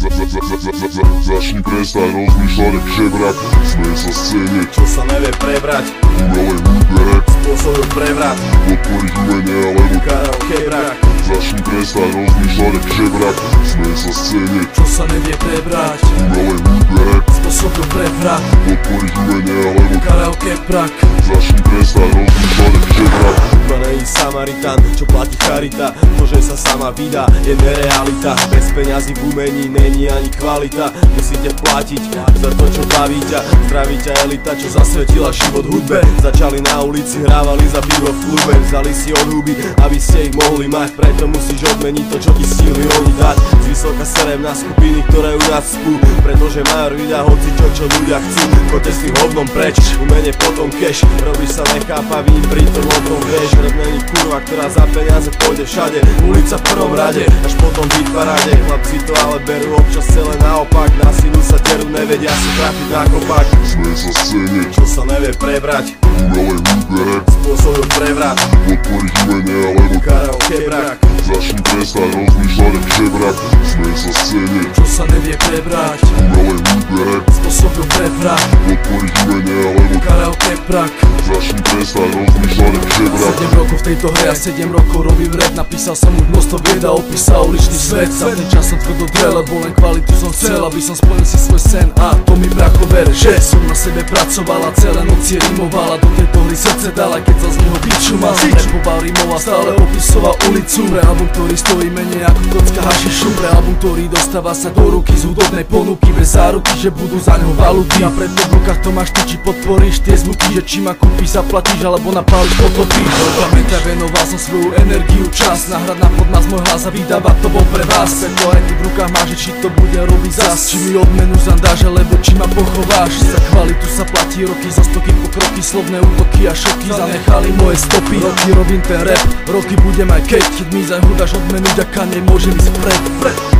Začni prestať rozmýšľať jak žebrak, smej sa scéne, čo sa nevie prebrať, umelej hudbe rap, spôsobil prevrat, podporiť umenie alebo karaoke brak. Začni prestať rozmýšľať jak žebrak, smej sa scéne, čo sa nevie prebrať, umelej hudbe rap, spôsobil prevrat, podporiť umenie alebo karaoke brak. Začni prestať rozmýšľať jak žebrak. To není Samaritan, čo platí charita, to, že sa sama vydá, je nerealita. Bez peňazí v umení není ani kvalita, musíte platiť za to, čo baví ťa. Zdraví ťa elita, čo zasvetila život hudbe. Začali na ulici, hrávali za pivo v klube, vzali si od huby, aby ste ich mohli mať. Preto musíš odmeniť to, čo ti stihli oni dať. Zvysoka serem na skupiny, ktoré u nás spú, pretože majorita hoci čo ľudia chcú. Choďte s tým hovnom preč, umenie potom cash, robíš sa nechápavým, pritom o tom vieš. Rap není kurva, ktorá za peniaze pôjde všade, ulica v prvom rade, až potom byť paráde. Chlapci to ale berú občas celé naopak, na silu sa derú, nevedia si trafiť na kopak. Smej sa scéne, čo sa nevie prebrať, umelej hudbe rap, spôsobil prevrat, podporiť umenie alebo karaoke brak. Začni prestať rozmýšľať jak žebrak, smej sa scéne, čo sa nevie prebrať, umelej hudbe rap, spôsobil prevrat, podporiť umenie alebo karaoke brak. Začni prestať rozmýšľať jak žebrak. 7 rokov v tejto hre a 7 rokov robím rap. Napísal som už množstvo vied a opísal uličný svet. Za ten čas som tvrdo drel, lebo len kvalitu som chcel, aby som splnil si svoj sen. A to mi brako ver, že som na sebe pracovala, celé noci rimovala, do tejto hry srdce dala, keď sa z neho biču mal. Rapoval, rimoval, stále opisoval ulicu. Pre album, ktorý stojí menej ako kocka hašišu. Pre album, ktorý dostáva sa do ruky z hudobnej ponuky, bez záruky, že budú za ňo valuty. A preto v rukách to máš ty, či podporíš tie zvuky, že či ma kúpiš, zaplatíš alebo napáliš, potopíš. Pamätaj, venoval som svoju energiu, čas nahrať na podmas môj hlas a vydávať to bol pre vás. Preto aj ty v rukách máš, či to bude robiť zas, či mi odmenu zandáš, alebo či ma pochováš. Za kvalitu sa platí roky, za stoky pokroky, slovné útoky a šoky zanechali moje stopy. Roky robím ten rap, roky budem aj keď mi zahudáš odmenu, ďaká nemôžem ísť vpred.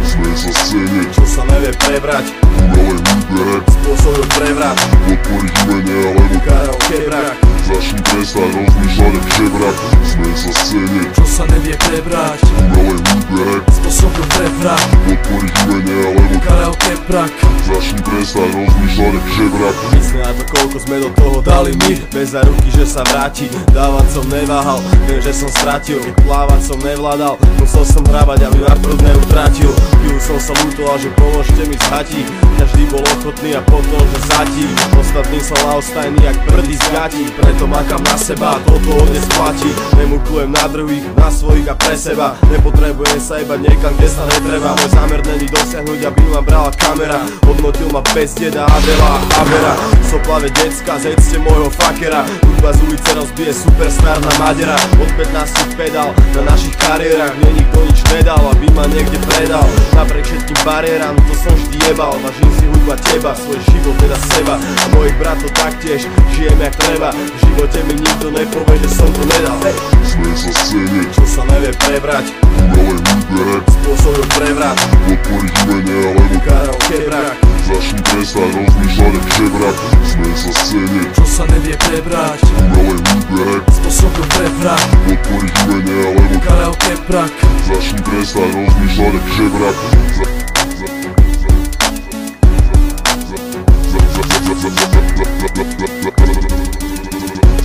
Smej sa scéne, čo sa nevie prebrať, umelej hudbe rap, spôsobil prevrat, podporiť umenie alebo karaoke brak. Začni prestať rozmýšľať jak žebrak, smej sa scéne, čo sa nevie prebrať, umelej hudbe rap, spôsobil prevrat, podporiť umenie alebo karaoke brak. Začni prestať rozmýšľať jak žebrak. Myslím na to, koľko sme do toho dali my, bez záruky, že sa vráti. Dávať som neváhal, viem, že som stratil, plávať som nevládal, musel som hrábať, aby ma prúd neutratil. Chvíľu som sa ľutoval, že pomôžte mi z hatí, každý bol ochotný a potom, že zatí. Ostatný som laostajný, jak prdý z gatí, preto makám na seba a toto hodne splatí. Nemukujem na druhých, na svojich a pre seba, nepotrebujem sa iba niekam, kde sa netreba. Môj zámer není dosiahnuť, aby ma brala kamera, hodnotil ma bez deda Adela a Avera. Soplave decka, zjedzte môjho fakera, hudba z ulice rozbije superstar na Madera. Od 15 pedál na našich kariérach, mne nikto nič nedal, aby ma niekde predal. Napriek všetkým bariéram, to som vždy jebal, vážim si hudba teba, svoj život teda seba a mojich bratov taktiež, žijem jak treba. V živote mi nikto nepovie, že som to nedal. Smej sa scéne, čo sa nevie prebrať, umelej hudbe rap, spôsobil prevrat, podporiť umenie alebo karaoke brak. Začni prestať rozmýšľať jak žebrak, smej sa scéne, čo sa nevie prebrať, umelej hudbe rap, spôsobil prevrat, podporiť umenie alebo karaoke brak. Začni prestať rozmýšľať jak žebrak.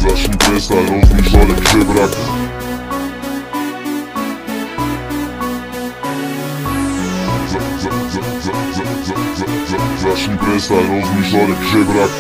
Začni prestať rozmýšľať jak žebrak. Začni prestať rozmýšľať jak žebrak.